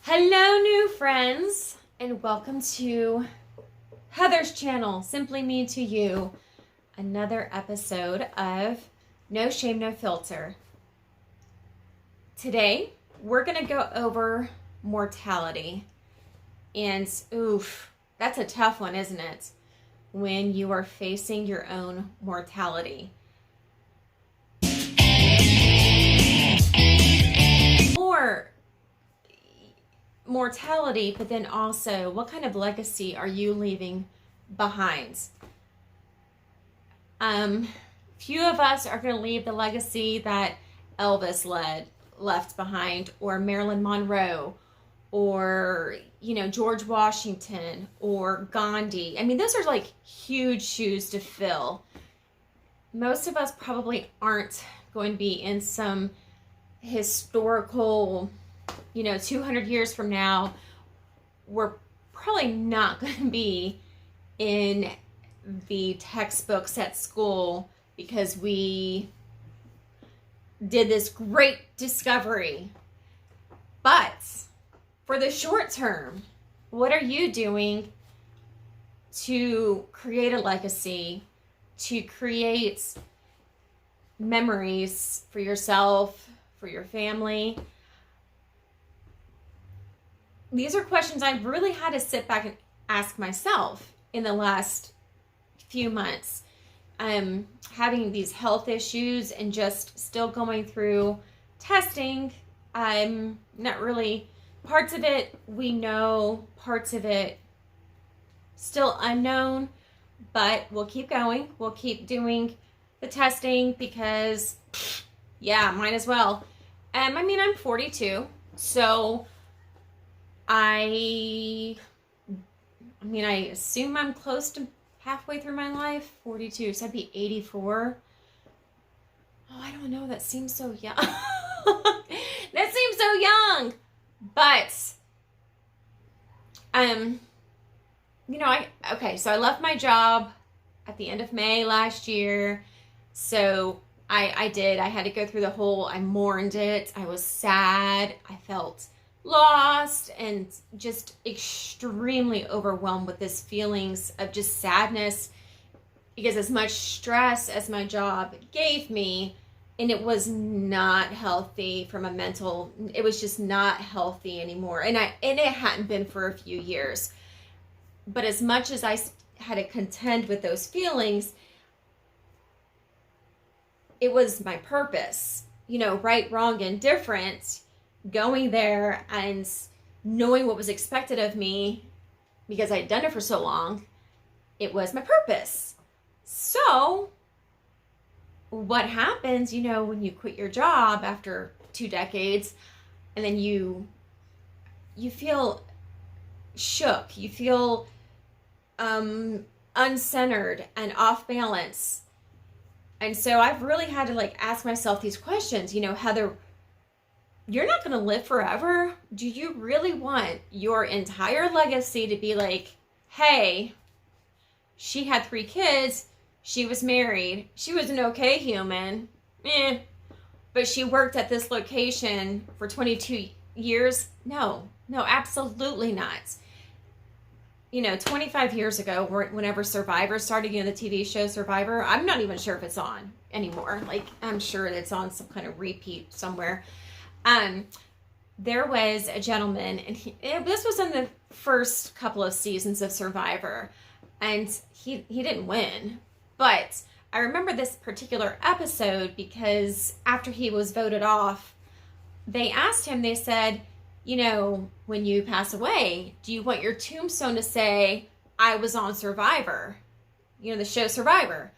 Hello, new friends, and welcome to Heather's channel, Simply Me to You, another episode of No Shame, No Filter. Today, we're going to go over mortality. And, oof, that's a tough one, isn't it? When you are facing your own mortality. Or mortality, but then also what kind of legacy are you leaving behind? Few of us are going to leave the legacy that Elvis left behind, or Marilyn Monroe, or George Washington, or Gandhi. I mean, those are like huge shoes to fill. Most of us probably aren't going to be in some historical 200 years from now, we're probably not going to be in the textbooks at school because we did this great discovery. But for the short term, what are you doing to create a legacy, to create memories for yourself, for your family? These are questions I've really had to sit back and ask myself in the last few months. Having these health issues and just still going through testing. I'm not really, parts of it we know, parts of it still unknown, but we'll keep going. We'll keep doing the testing because, might as well. I'm 42, so I assume I'm close to halfway through my life. 42, so I'd be 84. Oh, I don't know. That seems so young. That seems so young. But, so I left my job at the end of May last year. So I had to go through the whole, I mourned it. I was sad. I felt lost and just extremely overwhelmed with this feelings of just sadness, because as much stress as my job gave me, and it was not healthy from a mental, it was just not healthy anymore. And it hadn't been for a few years. But as much as I had to contend with those feelings, it was my purpose, right, wrong, and different. Going there and knowing what was expected of me because I'd done it for so long, it was my purpose. So what happens, when you quit your job after 2 decades, and then you feel shook, you feel uncentered and off balance. And so I've really had to ask myself these questions. Heather, you're not going to live forever. Do you really want your entire legacy to be like, hey, she had 3 kids, she was married, she was an okay human, but she worked at this location for 22 years? No, absolutely not. 25 years ago, whenever Survivor started, the TV show Survivor, I'm not even sure if it's on anymore. I'm sure it's on some kind of repeat somewhere. There was a gentleman, and this was in the first couple of seasons of Survivor, and he didn't win. But I remember this particular episode because after he was voted off, they asked him, they said, when you pass away, do you want your tombstone to say, I was on Survivor? The show Survivor.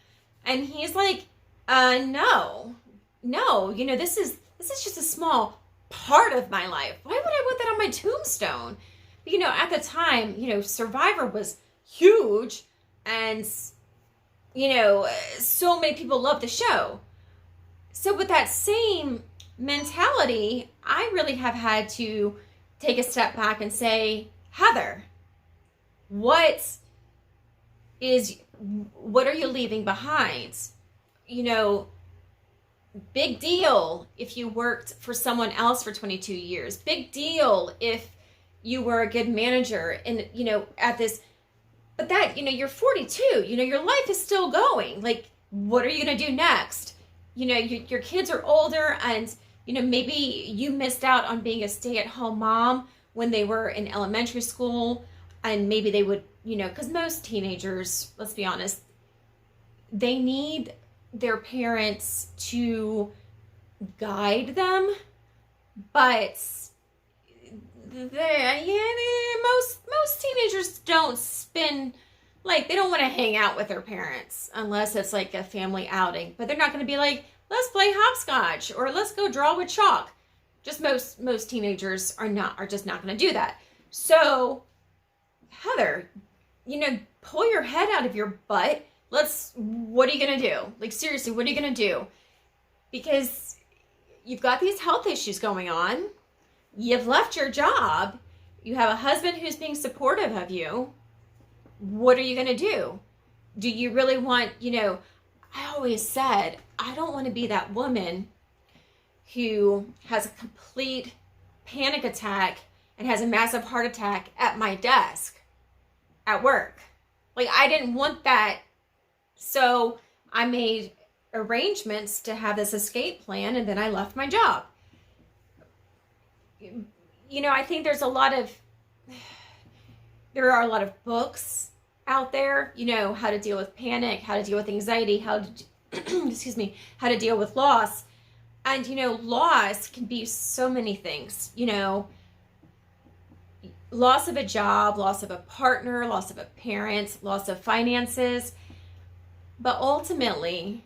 And he's like, no, this is just a small part of my life. Why would I put that on my tombstone? But, at the time, Survivor was huge, and, so many people loved the show. So with that same mentality, I really have had to take a step back and say, Heather, what are you leaving behind? Big deal if you worked for someone else for 22 years. Big deal if you were a good manager and, at this, but that, you're 42, your life is still going. Like, what are you going to do next? Your kids are older and, maybe you missed out on being a stay-at-home mom when they were in elementary school, and maybe they would, because most teenagers, let's be honest, they need their parents to guide them, but most teenagers don't spend, like, they don't want to hang out with their parents unless it's like a family outing, but they're not going to be like, let's play hopscotch or let's go draw with chalk. Just most teenagers are just not going to do that. So Heather, pull your head out of your butt. What are you going to do? Like, seriously, what are you going to do? Because you've got these health issues going on. You've left your job. You have a husband who's being supportive of you. What are you going to do? Do you really want, I always said, I don't want to be that woman who has a complete panic attack and has a massive heart attack at my desk at work. Like, I didn't want that. So I made arrangements to have this escape plan, and then I left my job. I think there are a lot of books out there, how to deal with panic, how to deal with anxiety, how to, how to deal with loss. And, loss can be so many things, loss of a job, loss of a partner, loss of a parent, loss of finances. But ultimately,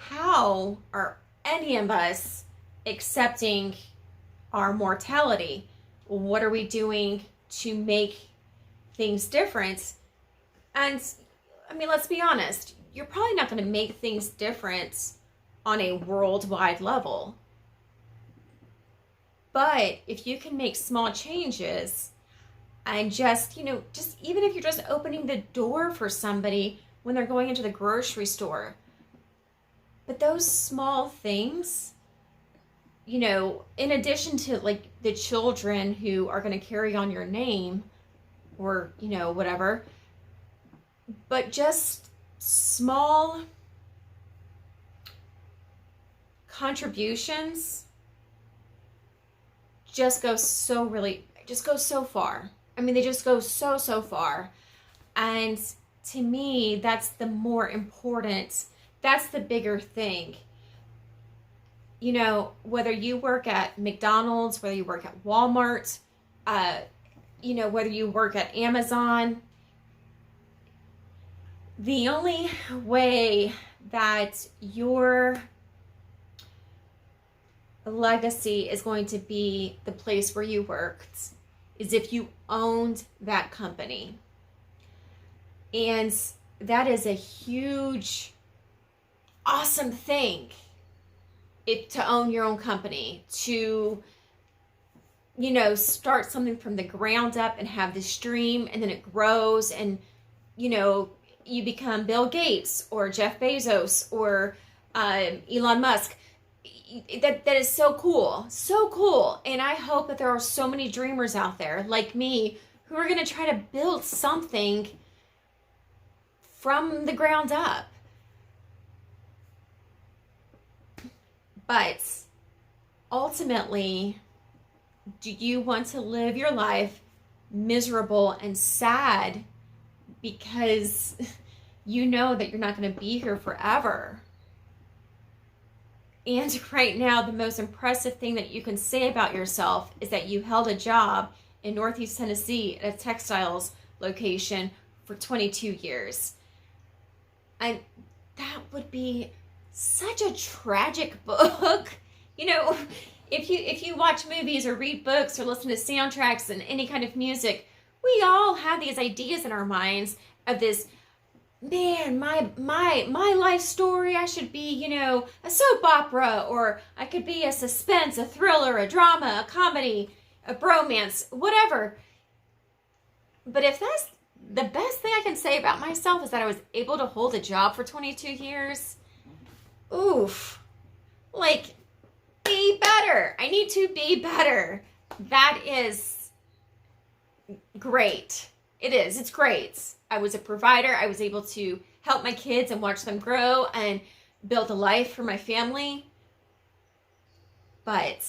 how are any of us accepting our mortality? What are we doing to make things different? And let's be honest, you're probably not going to make things different on a worldwide level. But if you can make small changes and just even if you're just opening the door for somebody when they're going into the grocery store, but those small things, in addition to like the children who are going to carry on your name or, whatever, but just small contributions just go so far. They just go so far. And to me, that's the more important, that's the bigger thing. Whether you work at McDonald's, whether you work at Walmart, whether you work at Amazon, the only way that your legacy is going to be the place where you worked is if you owned that company. And that is a huge, awesome thing. To own your own company, to, start something from the ground up and have this dream, and then it grows, and, you become Bill Gates or Jeff Bezos or Elon Musk. That is so cool. So cool. And I hope that there are so many dreamers out there like me who are going to try to build something from the ground up. But ultimately, do you want to live your life miserable and sad because you know that you're not going to be here forever? And right now, the most impressive thing that you can say about yourself is that you held a job in Northeast Tennessee at a textiles location for 22 years. And that would be such a tragic book. If you watch movies or read books or listen to soundtracks and any kind of music, we all have these ideas in our minds of this, man, my life story, I should be, a soap opera, or I could be a suspense, a thriller, a drama, a comedy, a bromance, whatever. But if that's the best thing I can say about myself is that I was able to hold a job for 22 years, oof, like, be better. I need to be better. that is great. It is. It's great. I was a provider. I was able to help my kids and watch them grow and build a life for my family. But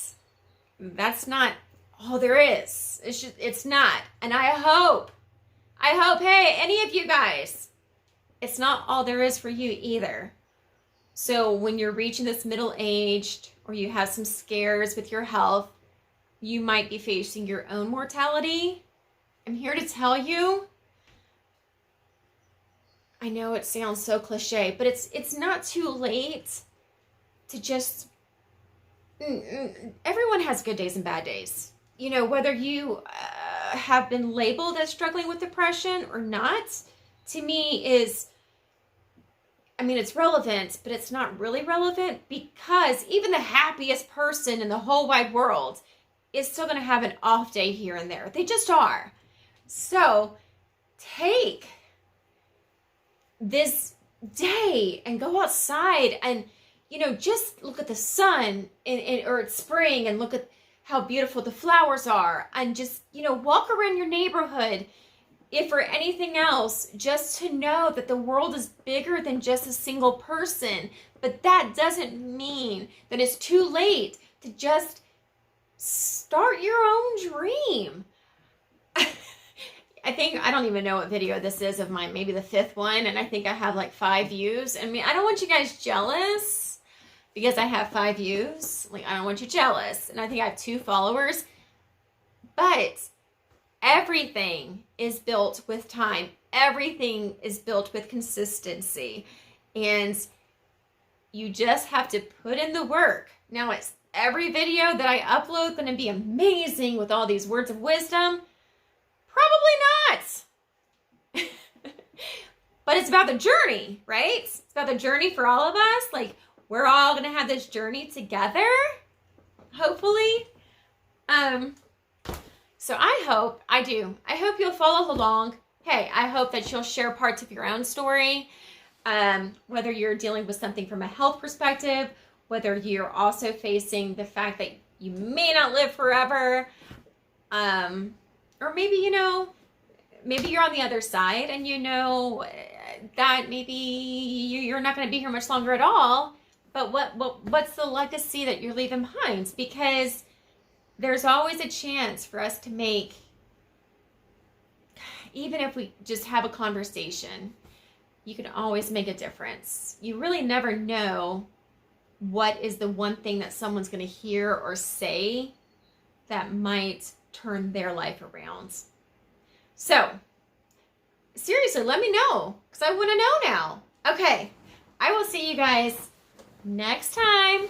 that's not all there is. It's not. And I hope, hey, any of you guys, it's not all there is for you either. So when you're reaching this middle-aged or you have some scares with your health, you might be facing your own mortality. I'm here to tell you, I know it sounds so cliche, but it's not too late to just, everyone has good days and bad days. You know, whether you have been labeled as struggling with depression or not, to me is, I mean, it's relevant, but it's not really relevant, because even the happiest person in the whole wide world is still going to have an off day here and there. They just are. So take this day and go outside and, you know, just look at the sun or it's spring and look at how beautiful the flowers are, and just, you know, walk around your neighborhood. If for anything else, just to know that the world is bigger than just a single person. But that doesn't mean that it's too late to just start your own dream. I don't even know what video this is of mine, maybe the 5th one, and I think I have like 5 views. I mean, I don't want you guys jealous because I have 5 views. Like, I don't want you jealous. And I think I have 2 followers. But everything is built with time. Everything is built with consistency. And you just have to put in the work. Now, it's every video that I upload going to be amazing with all these words of wisdom? Probably not. But it's about the journey, right? It's about the journey for all of us. Like, we're all going to have this journey together, hopefully. So I hope you'll follow along. Hey, I hope that you'll share parts of your own story, whether you're dealing with something from a health perspective, whether you're also facing the fact that you may not live forever, or maybe, you know, maybe you're on the other side and you know that maybe you're not going to be here much longer at all, but what's the legacy that you're leaving behind? Because there's always a chance for us to make, even if we just have a conversation, you can always make a difference. You really never know what is the one thing that someone's going to hear or say that might turn their life around. So, seriously, let me know, because I want to know now. Okay, I will see you guys next time.